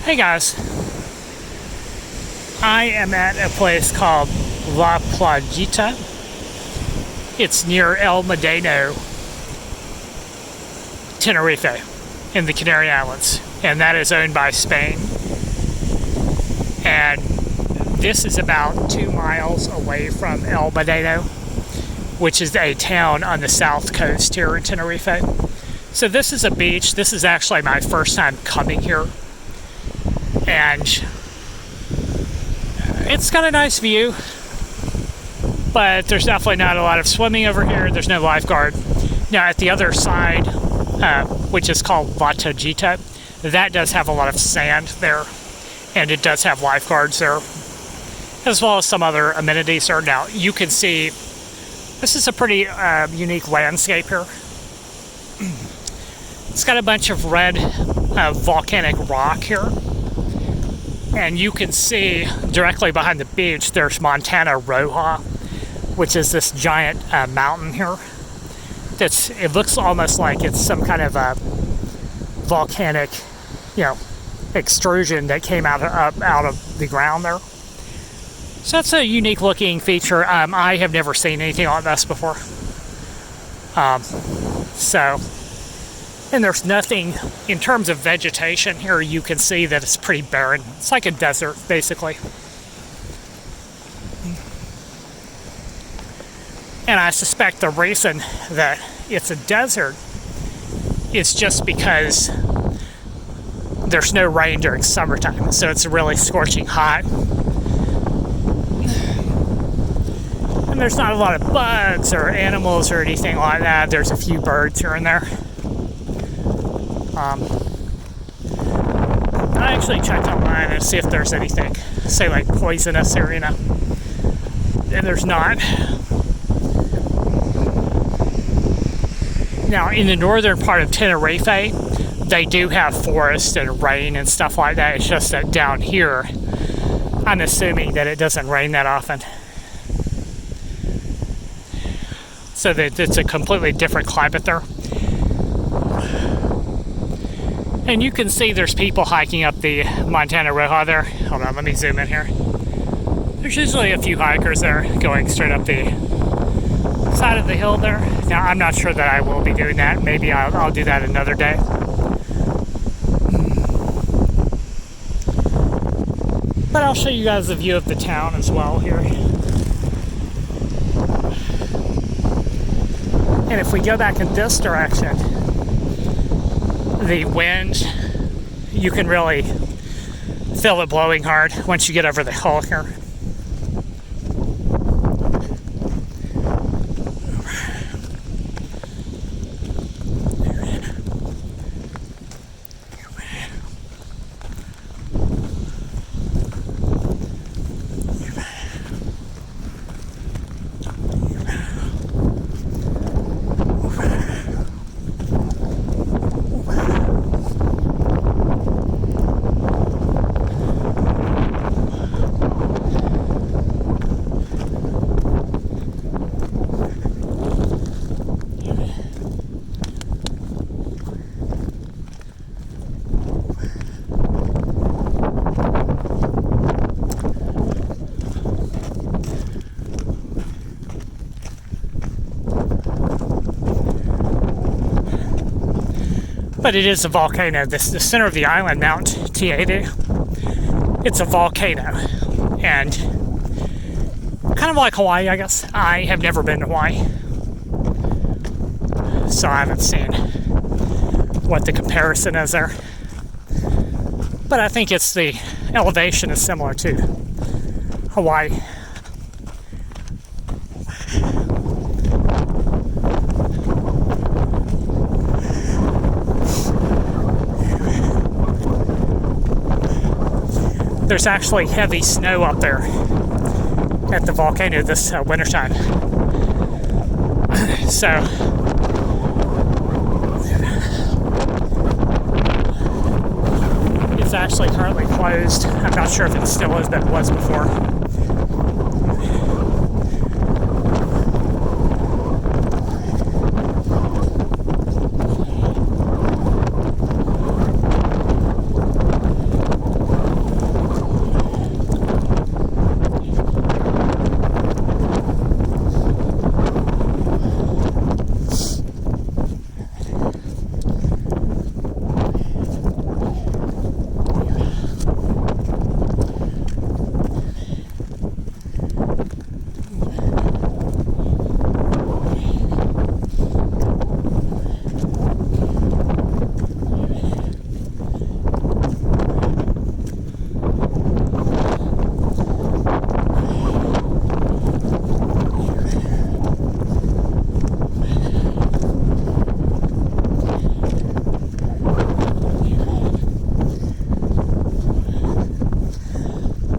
Hey guys, I am at a place called La Playita. It's near El Medano, Tenerife, in the Canary Islands, and that is owned by Spain. And this is about 2 miles away from El Medano, which is a town on the south coast here in Tenerife. So this is a beach. This is actually my first time coming here, and it's got a nice view, but there's definitely not a lot of swimming over here. There's no lifeguard. Now at the other side, which is called La Playita, that does have a lot of sand there, and it does have lifeguards there, as well as some other amenities there. Now you can see this is a pretty unique landscape here. It's got a bunch of red volcanic rock here, and you can see directly behind the beach there's Montana Roja, which is this giant mountain here. It looks almost like it's some kind of a volcanic, extrusion that came out of the ground there. So that's a unique looking feature. I have never seen anything like this before. And there's nothing in terms of vegetation here. You can see that it's pretty barren. It's like a desert, basically. And I suspect the reason that it's a desert is just because there's no rain during summertime, so it's really scorching hot. And there's not a lot of bugs or animals or anything like that. There's a few birds here and there. I actually checked online and see if there's anything, say like poisonous or, and there's not. Now in the northern part of Tenerife, they do have forest and rain and stuff like that. It's just that down here, I'm assuming that it doesn't rain that often. So that it's a completely different climate there. And you can see there's people hiking up the Montana Roja there. Hold on, let me zoom in here. There's usually a few hikers there going straight up the side of the hill there. Now, I'm not sure that I will be doing that. Maybe I'll do that another day. But I'll show you guys a view of the town as well here. And if we go back in this direction, the wind, you can really feel it blowing hard once you get over the hill here. But it is a volcano. The center of the island, Mount Teide, it's a volcano. And kind of like Hawaii, I guess. I have never been to Hawaii, so I haven't seen what the comparison is there. But I think the elevation is similar to Hawaii. There's actually heavy snow up there at the volcano this wintertime. So it's actually currently closed. I'm not sure if it still is, but it was before.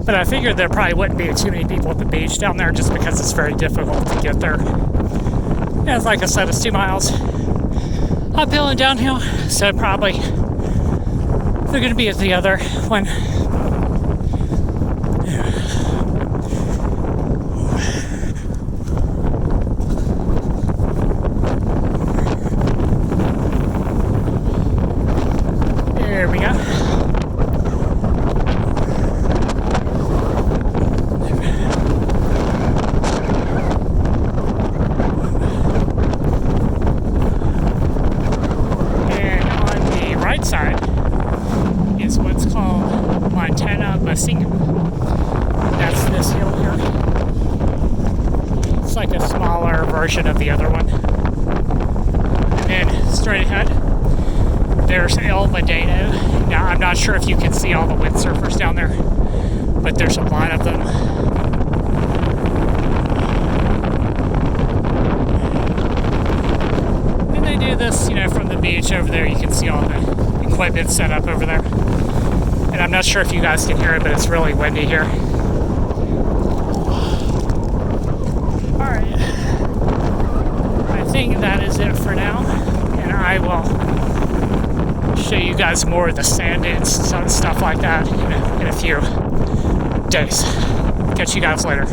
But I figured there probably wouldn't be too many people at the beach down there just because it's very difficult to get there. And like I said, it's 2 miles uphill and downhill, so probably they're going to be at the other one. There we go. Side is what's called Montana Roja. That's this hill here. It's like a smaller version of the other one. And then straight ahead, there's El Medano. Now, I'm not sure if you can see all the windsurfers down there, but there's a lot of them. And they do this, from the beach over there. You can see all the equipment set up over there. And I'm not sure if you guys can hear it, but it's really windy here. Alright. I think that is it for now. And I will show you guys more of the sand dunes and stuff like that in a few days. Catch you guys later.